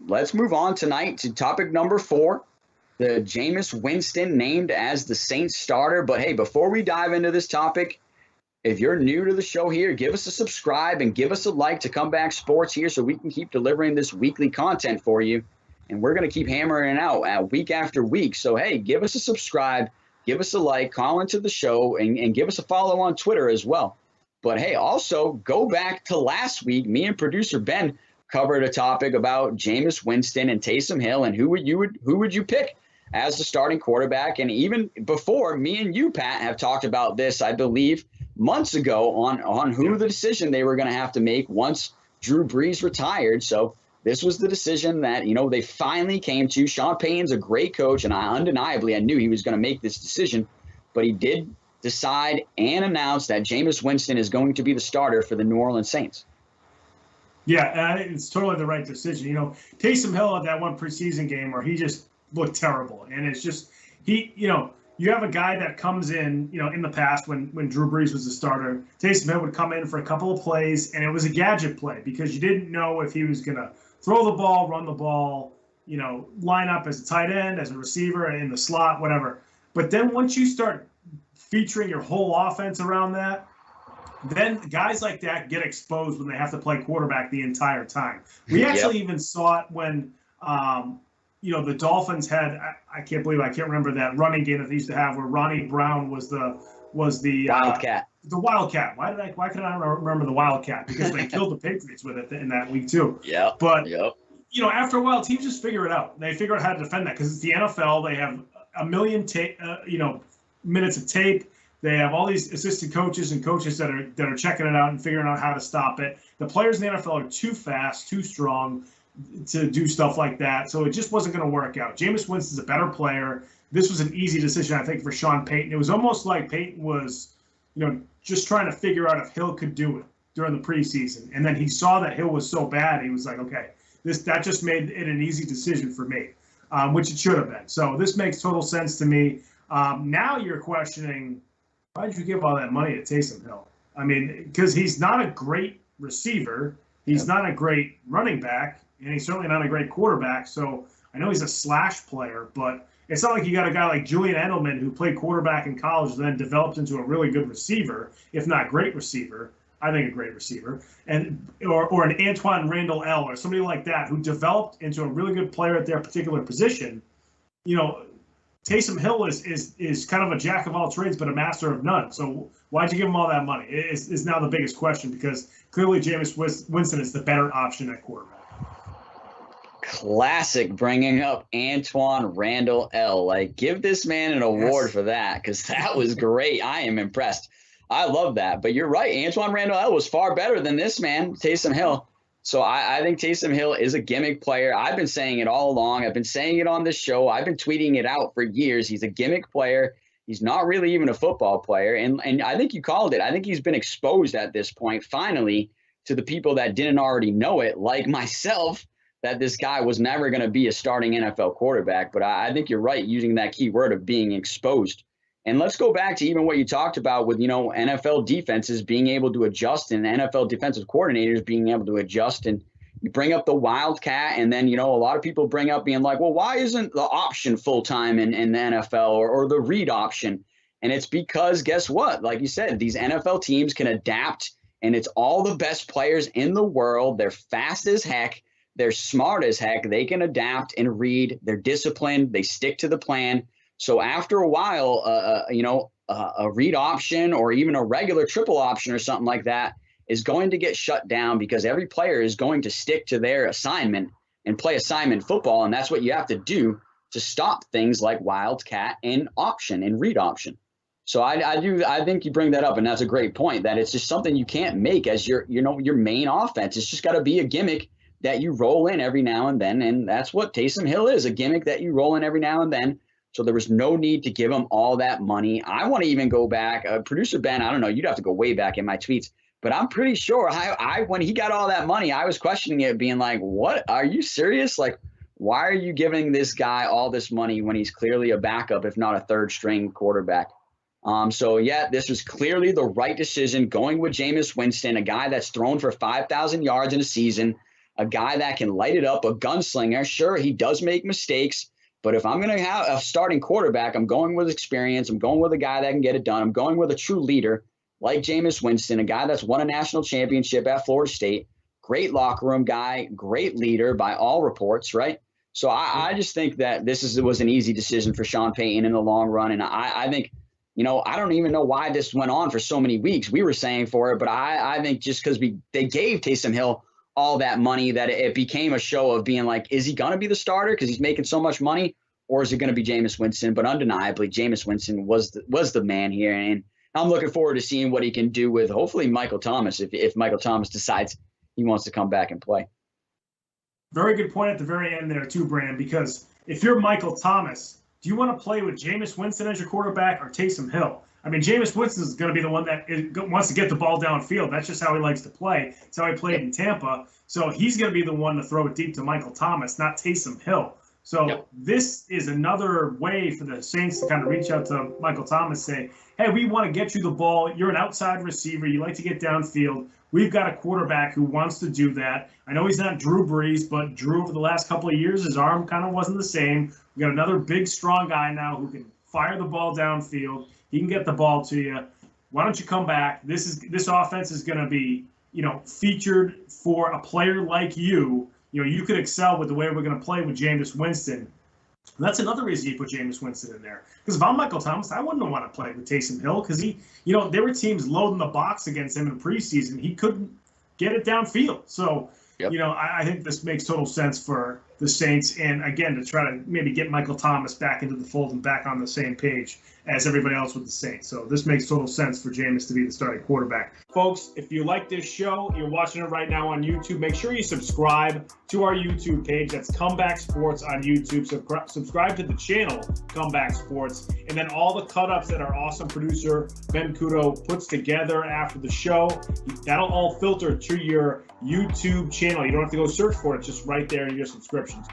let's move on tonight to topic number 4. The Jameis Winston named as the Saints starter. But hey, before we dive into this topic, if you're new to the show here, give us a subscribe and give us a like to Comeback Sports here so we can keep delivering this weekly content for you. And we're going to keep hammering it out week after week. So, hey, give us a subscribe, give us a like, call into the show, and give us a follow on Twitter as well. But, hey, also go back to last week. Me and producer Ben covered a topic about Jameis Winston and Taysom Hill and who would you pick as the starting quarterback. And even before, me and you, Pat, have talked about this, I believe, months ago on who the decision they were going to have to make once Drew Brees retired. So this was the decision that, they finally came to. Sean Payton's a great coach, and I knew he was going to make this decision, but he did decide and announce that Jameis Winston is going to be the starter for the New Orleans Saints. Yeah, it's totally the right decision. Taysom Hill at that one preseason game where he just looked terrible, and it's just you have a guy that comes in, in the past when Drew Brees was the starter, Taysum Hill would come in for a couple of plays, and it was a gadget play because you didn't know if he was going to throw the ball, run the ball, line up as a tight end, as a receiver, in the slot, whatever. But then once you start featuring your whole offense around that, then guys like that get exposed when they have to play quarterback the entire time. We actually even saw it when the Dolphins had, I can't remember that running game that they used to have where Ronnie Brown was the Wildcat. The Wildcat. Why can I remember the Wildcat? Because they killed the Patriots with it in that week too. Yeah. But after a while, teams just figure it out. They figure out how to defend that because it's the NFL. They have a million minutes of tape. They have all these assistant coaches and coaches that are checking it out and figuring out how to stop it. The players in the NFL are too fast, too strong to do stuff like that. So it just wasn't going to work out. Jameis Winston's a better player. This was an easy decision, I think, for Sean Payton. It was almost like Payton was, just trying to figure out if Hill could do it during the preseason. And then he saw that Hill was so bad, he was like, okay, that just made it an easy decision for me, which it should have been. So this makes total sense to me. Now you're questioning, why did you give all that money to Taysom Hill? I mean, because he's not a great receiver. He's not a great running back, and he's certainly not a great quarterback. So I know he's a slash player, but it's not like you got a guy like Julian Edelman who played quarterback in college and then developed into a really good receiver, if not great receiver. I think a great receiver, or an Antoine Randall L or somebody like that who developed into a really good player at their particular position. Taysom Hill is kind of a jack of all trades, but a master of none. So why'd you give him all that money? Is now the biggest question because clearly Jameis Winston is the better option at quarterback. Classic bringing up Antoine Randall L. Give this man an award for that because that was great. I am impressed. I love that. But you're right. Antoine Randall L. was far better than this man, Taysom Hill. So I think Taysom Hill is a gimmick player. I've been saying it all along. I've been saying it on this show. I've been tweeting it out for years. He's a gimmick player. He's not really even a football player. And I think you called it. I think he's been exposed at this point, finally, to the people that didn't already know it, like myself, that this guy was never going to be a starting NFL quarterback. But I think you're right using that key word of being exposed. And let's go back to even what you talked about with, NFL defenses being able to adjust and NFL defensive coordinators being able to adjust. And you bring up the Wildcat, and then, a lot of people bring up being like, well, why isn't the option full-time in the NFL or the read option? And it's because, guess what? Like you said, these NFL teams can adapt, and it's all the best players in the world. They're fast as heck. They're smart as heck. They can adapt and read. They're disciplined. They stick to the plan. So after a while, a read option or even a regular triple option or something like that is going to get shut down because every player is going to stick to their assignment and play assignment football. And that's what you have to do to stop things like Wildcat and option and read option. So I think you bring that up, and that's a great point, that it's just something you can't make as your main offense. It's just got to be a gimmick that you roll in every now and then. And that's what Taysom Hill is, a gimmick that you roll in every now and then. So there was no need to give him all that money. I want to even go back. Producer Ben, I don't know, you'd have to go way back in my tweets, but I'm pretty sure when he got all that money, I was questioning it, being like, what? Are you serious? Why are you giving this guy all this money when he's clearly a backup, if not a third string quarterback? So, this was clearly the right decision, going with Jameis Winston, a guy that's thrown for 5,000 yards in a season, a guy that can light it up, a gunslinger. Sure, he does make mistakes, but if I'm going to have a starting quarterback, I'm going with experience. I'm going with a guy that can get it done. I'm going with a true leader like Jameis Winston, a guy that's won a national championship at Florida State, great locker room guy, great leader by all reports, right? So I just think that this was an easy decision for Sean Payton in the long run. And I think, I don't even know why this went on for so many weeks. We were saying for it, but I think just because they gave Taysom Hill all that money that it became a show of being like, is he going to be the starter because he's making so much money, or is it going to be Jameis Winston? But undeniably, Jameis Winston was the man here. And I'm looking forward to seeing what he can do with hopefully Michael Thomas if Michael Thomas decides he wants to come back and play. Very good point at the very end there too, Brandon, because if you're Michael Thomas, do you want to play with Jameis Winston as your quarterback or Taysom Hill? I mean, Jameis Winston is going to be the one that wants to get the ball downfield. That's just how he likes to play. It's how he played in Tampa. So he's going to be the one to throw it deep to Michael Thomas, not Taysom Hill. So This is another way for the Saints to kind of reach out to Michael Thomas, say, hey, we want to get you the ball. You're an outside receiver. You like to get downfield. We've got a quarterback who wants to do that. I know he's not Drew Brees, but Drew, over the last couple of years, his arm kind of wasn't the same. We got another big, strong guy now who can fire the ball downfield. He can get the ball to you. Why don't you come back? This offense is going to be, featured for a player like you. You could excel with the way we're going to play with Jameis Winston. And that's another reason you put Jameis Winston in there. Because if I'm Michael Thomas, I wouldn't want to play with Taysom Hill because there were teams loading the box against him in preseason. He couldn't get it downfield. So, I think this makes total sense for the Saints. And again, to try to maybe get Michael Thomas back into the fold and back on the same page as everybody else with the Saints. So this makes total sense for Jameis to be the starting quarterback. Folks, if you like this show, you're watching it right now on YouTube, make sure you subscribe to our YouTube page. That's Comeback Sports on YouTube. Subscribe to the channel, Comeback Sports. And then all the cut-ups that our awesome producer, Ben Kudo, puts together after the show, that'll all filter to your YouTube channel. You don't have to go search for it. It's just right there in your subscriptions.